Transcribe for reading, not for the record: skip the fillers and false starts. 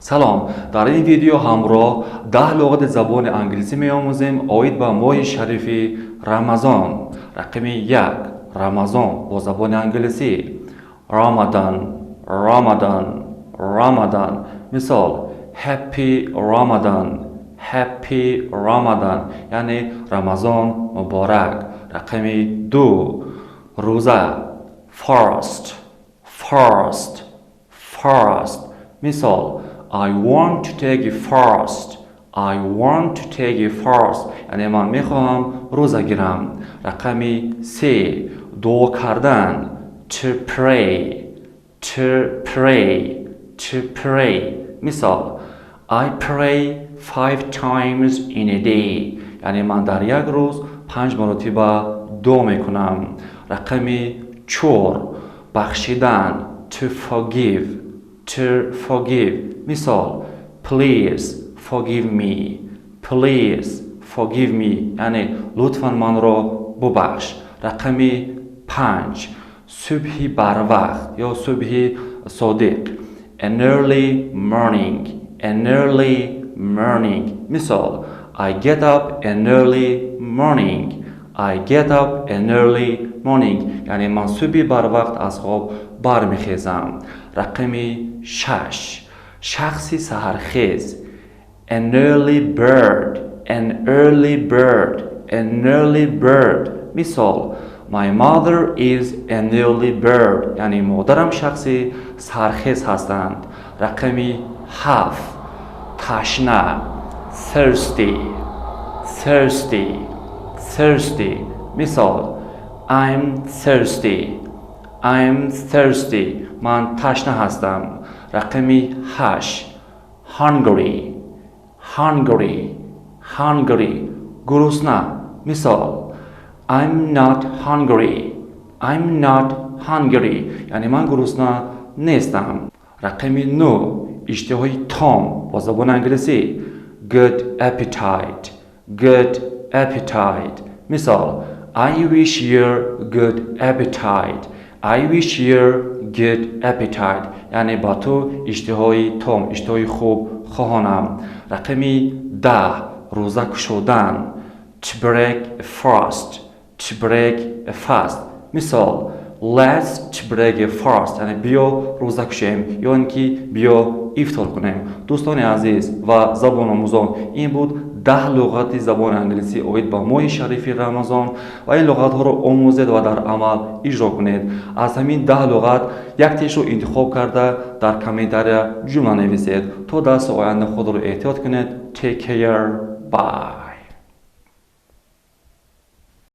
سلام، در این ویدیو همراه 10 لغت زبان انگلیسی می آموزیم آید به ماه شریف رمضان. رقم 1 رمضان با زبان انگلیسی رمضان رمضان رمضان. مثال Happy Ramadan Happy Ramadan یعنی رمضان مبارک. رقم 2 روزه fast fast fast. مثال I want to take a fast I want to take a fast یعنی من میخواهم روزه گیرم. رقم 3 دعا کردن to pray to pray to pray. مثال I pray 5 times in a day یعنی من در یک روز 5 مرتبه دعا میکنم. رقم 4 بخشیدن to forgive to forgive. مثال please forgive me please forgive me یعنی لطفاً من را ببخش. رقم 5 صبح بر وقت یا صبح صادق an early morning an early morning. مثال I get up an early morning I get up an early morning یعنی من صبح بر وقت از خواب برمیخیزم. رقم 6 شخصی سحرخیز an early bird an early bird an early bird. مثال My mother is an early bird یعنی مادرم شخصی سحرخیز هستند. رقم 7 تشنه thirsty thirsty thirsty. مثال I'm thirsty I'm thirsty من تشنه هستم. رقم 8 hungry hungry hungry گرسنه. مثال I'm not hungry I'm not hungry یعنی من گرسنه نیستم. رقم 9 اشتهای تام با زبان انگلیسی good appetite good appetite. مثال I wish you good appetite I wish you good appetite یعنی با تو اشتهای تام اشتهای خوب خواهانم. رقم 10 روزه گشودن to break a fast to break a fast. مثال let's to break a fast یعنی بیا روزه کشیم یا اینکه بیا افطار کنیم. دوستان عزیز و زبان آموزان، این بود 10 لغت زبان انگلیسی آید به ماه شریف رمضان و این لغت ها رو آموزید و در عمل اجرا کنید. از همین 10 لغت یک تیش رو انتخاب کرده در کامنتاری جمله نویسید تا درس آینده خود رو احتیاط کنید. Take care. Bye.